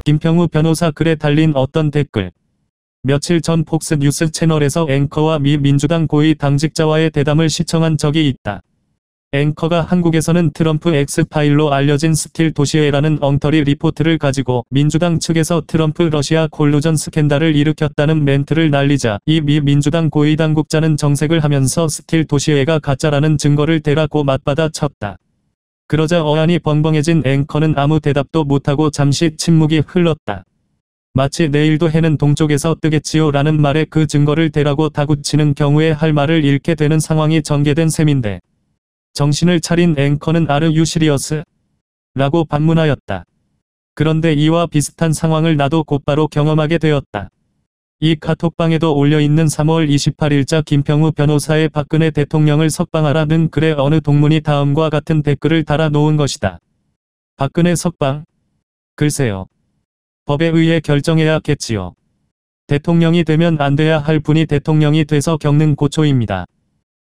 김평우 변호사 글에 달린 어떤 댓글. 며칠 전 폭스뉴스 채널에서 앵커와 미 민주당 고위 당직자와의 대담을 시청한 적이 있다. 앵커가 한국에서는 트럼프 엑스파일로 알려진 스틸 도시웨라는 엉터리 리포트를 가지고 민주당 측에서 트럼프 러시아 콜루전 스캔들을 일으켰다는 멘트를 날리자 이 미 민주당 고위 당국자는 정색을 하면서 스틸 도시웨가 가짜라는 증거를 대라고 맞받아 쳤다. 그러자 어안이 벙벙해진 앵커는 아무 대답도 못하고 잠시 침묵이 흘렀다. 마치 내일도 해는 동쪽에서 뜨겠지요 라는 말에 그 증거를 대라고 다구치는 경우에 할 말을 잃게 되는 상황이 전개된 셈인데 정신을 차린 앵커는 Are you serious? 라고 반문하였다. 그런데 이와 비슷한 상황을 나도 곧바로 경험하게 되었다. 이 카톡방에도 올려있는 3월 28일자 김평우 변호사의 박근혜 대통령을 석방하라는 글에 어느 동문이 다음과 같은 댓글을 달아 놓은 것이다. 박근혜 석방? 글쎄요. 법에 의해 결정해야겠지요. 대통령이 되면 안 돼야 할 분이 대통령이 돼서 겪는 고초입니다.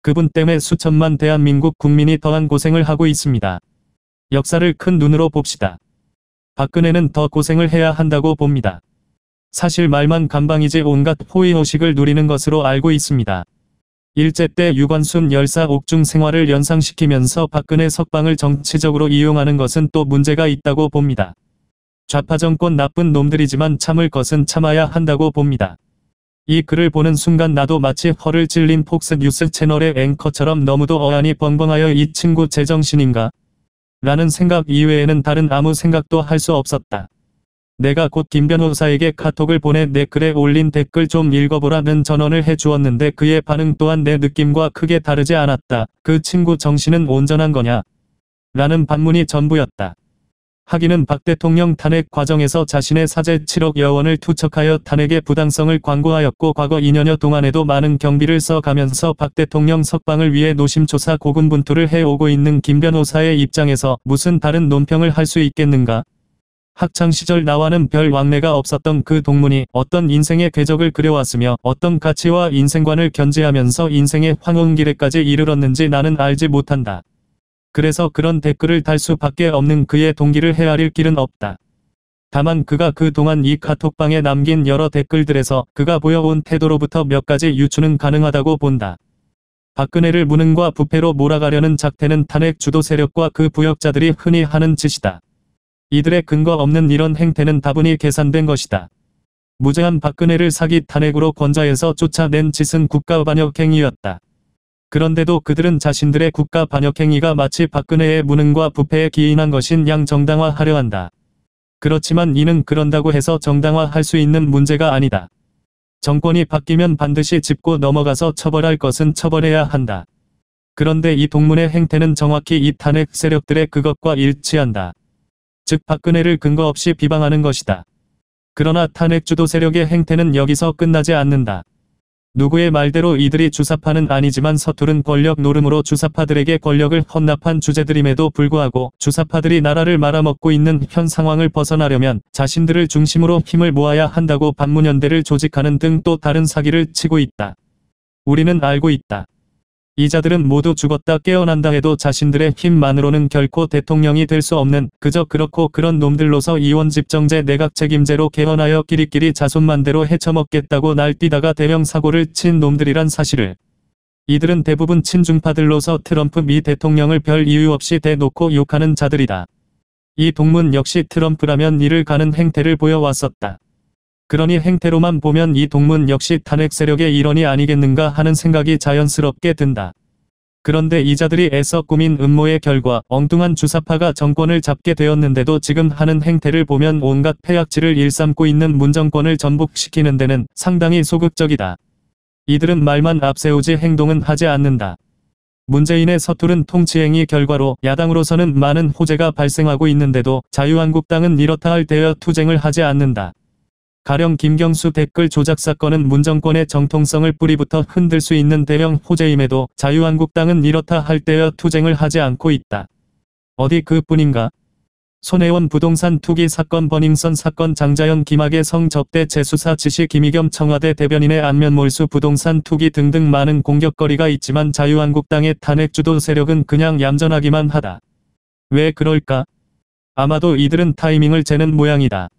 그분 때문에 수천만 대한민국 국민이 더한 고생을 하고 있습니다. 역사를 큰 눈으로 봅시다. 박근혜는 더 고생을 해야 한다고 봅니다. 사실 말만 감방이지 온갖 호의호식을 누리는 것으로 알고 있습니다. 일제 때 유관순 열사 옥중 생활을 연상시키면서 박근혜 석방을 정치적으로 이용하는 것은 또 문제가 있다고 봅니다. 좌파 정권 나쁜 놈들이지만 참을 것은 참아야 한다고 봅니다. 이 글을 보는 순간 나도 마치 허를 찔린 폭스뉴스 채널의 앵커처럼 너무도 어안이 벙벙하여 이 친구 제정신인가? 라는 생각 이외에는 다른 아무 생각도 할 수 없었다. 내가 곧 김 변호사에게 카톡을 보내 내 글에 올린 댓글 좀 읽어보라는 전언을 해주었는데 그의 반응 또한 내 느낌과 크게 다르지 않았다. 그 친구 정신은 온전한 거냐? 라는 반문이 전부였다. 하기는 박 대통령 탄핵 과정에서 자신의 사재 7억여 원을 투척하여 탄핵의 부당성을 광고하였고 과거 2년여 동안에도 많은 경비를 써가면서 박 대통령 석방을 위해 노심초사 고군분투를 해오고 있는 김 변호사의 입장에서 무슨 다른 논평을 할 수 있겠는가? 학창시절 나와는 별 왕래가 없었던 그 동문이 어떤 인생의 궤적을 그려왔으며 어떤 가치와 인생관을 견지하면서 인생의 황혼기례까지 이르렀는지 나는 알지 못한다. 그래서 그런 댓글을 달 수밖에 없는 그의 동기를 헤아릴 길은 없다. 다만 그가 그동안 이 카톡방에 남긴 여러 댓글들에서 그가 보여온 태도로부터 몇 가지 유추는 가능하다고 본다. 박근혜를 무능과 부패로 몰아가려는 작태는 탄핵 주도 세력과 그 부역자들이 흔히 하는 짓이다. 이들의 근거 없는 이런 행태는 다분히 계산된 것이다. 무죄한 박근혜를 사기 탄핵으로 권좌해서 쫓아낸 짓은 국가 반역행위였다. 그런데도 그들은 자신들의 국가 반역행위가 마치 박근혜의 무능과 부패에 기인한 것인 양 정당화하려 한다. 그렇지만 이는 그런다고 해서 정당화할 수 있는 문제가 아니다. 정권이 바뀌면 반드시 짚고 넘어가서 처벌할 것은 처벌해야 한다. 그런데 이 동문의 행태는 정확히 이 탄핵 세력들의 그것과 일치한다. 즉 박근혜를 근거 없이 비방하는 것이다. 그러나 탄핵 주도 세력의 행태는 여기서 끝나지 않는다. 누구의 말대로 이들이 주사파는 아니지만 서투른 권력 노름으로 주사파들에게 권력을 헌납한 주제들임에도 불구하고 주사파들이 나라를 말아먹고 있는 현 상황을 벗어나려면 자신들을 중심으로 힘을 모아야 한다고 반문연대를 조직하는 등 또 다른 사기를 치고 있다. 우리는 알고 있다. 이 자들은 모두 죽었다 깨어난다 해도 자신들의 힘만으로는 결코 대통령이 될 수 없는 그저 그렇고 그런 놈들로서 이원집정제 내각 책임제로 개헌하여 끼리끼리 자손만대로 헤쳐먹겠다고 날뛰다가 대형 사고를 친 놈들이란 사실을. 이들은 대부분 친중파들로서 트럼프 미 대통령을 별 이유 없이 대놓고 욕하는 자들이다. 이 동문 역시 트럼프라면 이를 가는 행태를 보여왔었다. 그러니 행태로만 보면 이 동문 역시 탄핵 세력의 일원이 아니겠는가 하는 생각이 자연스럽게 든다. 그런데 이자들이 애써 꾸민 음모의 결과 엉뚱한 주사파가 정권을 잡게 되었는데도 지금 하는 행태를 보면 온갖 폐악질을 일삼고 있는 문정권을 전복시키는 데는 상당히 소극적이다. 이들은 말만 앞세우지 행동은 하지 않는다. 문재인의 서투른 통치행위 결과로 야당으로서는 많은 호재가 발생하고 있는데도 자유한국당은 이렇다 할 대여 투쟁을 하지 않는다. 가령 김경수 댓글 조작 사건은 문정권의 정통성을 뿌리부터 흔들 수 있는 대형 호재임에도 자유한국당은 이렇다 할 때여 투쟁을 하지 않고 있다. 어디 그뿐인가? 손혜원 부동산 투기 사건, 버닝썬 사건, 장자연 김학의 성접대 재수사 지시, 김의겸 청와대 대변인의 안면 몰수, 부동산 투기 등등 많은 공격거리가 있지만 자유한국당의 탄핵 주도 세력은 그냥 얌전하기만 하다. 왜 그럴까? 아마도 이들은 타이밍을 재는 모양이다.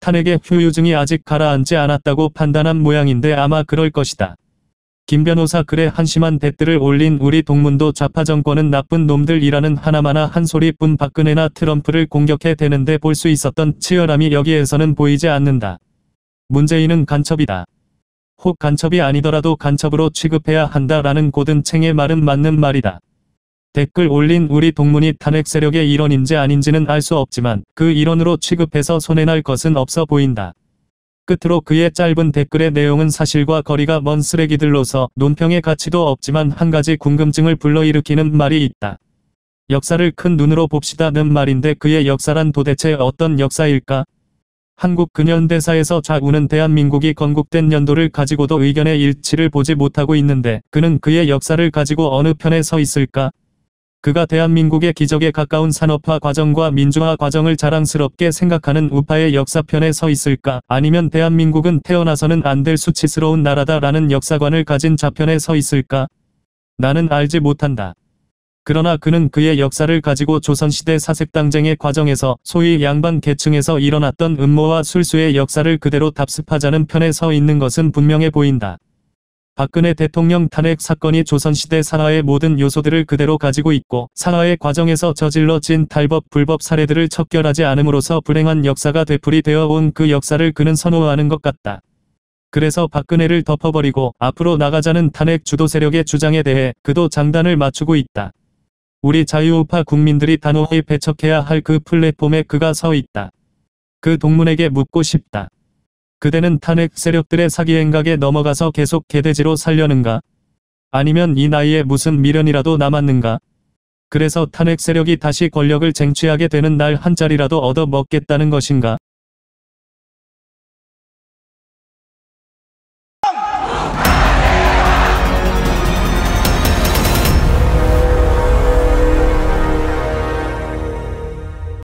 탄핵의 후유증이 아직 가라앉지 않았다고 판단한 모양인데 아마 그럴 것이다. 김 변호사 글에 한심한 댓글을 올린 우리 동문도 좌파 정권은 나쁜 놈들이라는 하나마나 한 소리뿐 박근혜나 트럼프를 공격해 대는데 볼 수 있었던 치열함이 여기에서는 보이지 않는다. 문재인은 간첩이다. 혹 간첩이 아니더라도 간첩으로 취급해야 한다라는 고든챙의 말은 맞는 말이다. 댓글 올린 우리 동문이 탄핵 세력의 일원인지 아닌지는 알 수 없지만 그 일원으로 취급해서 손해날 것은 없어 보인다. 끝으로 그의 짧은 댓글의 내용은 사실과 거리가 먼 쓰레기들로서 논평의 가치도 없지만 한 가지 궁금증을 불러일으키는 말이 있다. 역사를 큰 눈으로 봅시다는 말인데 그의 역사란 도대체 어떤 역사일까? 한국 근현대사에서 좌우는 대한민국이 건국된 연도를 가지고도 의견의 일치를 보지 못하고 있는데 그는 그의 역사를 가지고 어느 편에 서 있을까? 그가 대한민국의 기적에 가까운 산업화 과정과 민주화 과정을 자랑스럽게 생각하는 우파의 역사편에 서 있을까? 아니면 대한민국은 태어나서는 안 될 수치스러운 나라다라는 역사관을 가진 좌편에 서 있을까? 나는 알지 못한다. 그러나 그는 그의 역사를 가지고 조선시대 사색당쟁의 과정에서 소위 양반 계층에서 일어났던 음모와 술수의 역사를 그대로 답습하자는 편에 서 있는 것은 분명해 보인다. 박근혜 대통령 탄핵 사건이 조선시대 사화의 모든 요소들을 그대로 가지고 있고 사화의 과정에서 저질러진 탈법 불법 사례들을 척결하지 않음으로써 불행한 역사가 되풀이되어 온 그 역사를 그는 선호하는 것 같다. 그래서 박근혜를 덮어버리고 앞으로 나가자는 탄핵 주도 세력의 주장에 대해 그도 장단을 맞추고 있다. 우리 자유우파 국민들이 단호히 배척해야 할 그 플랫폼에 그가 서 있다. 그 동문에게 묻고 싶다. 그대는 탄핵 세력들의 사기 행각에 넘어가서 계속 개돼지로 살려는가? 아니면 이 나이에 무슨 미련이라도 남았는가? 그래서 탄핵 세력이 다시 권력을 쟁취하게 되는 날 한 자리라도 얻어 먹겠다는 것인가?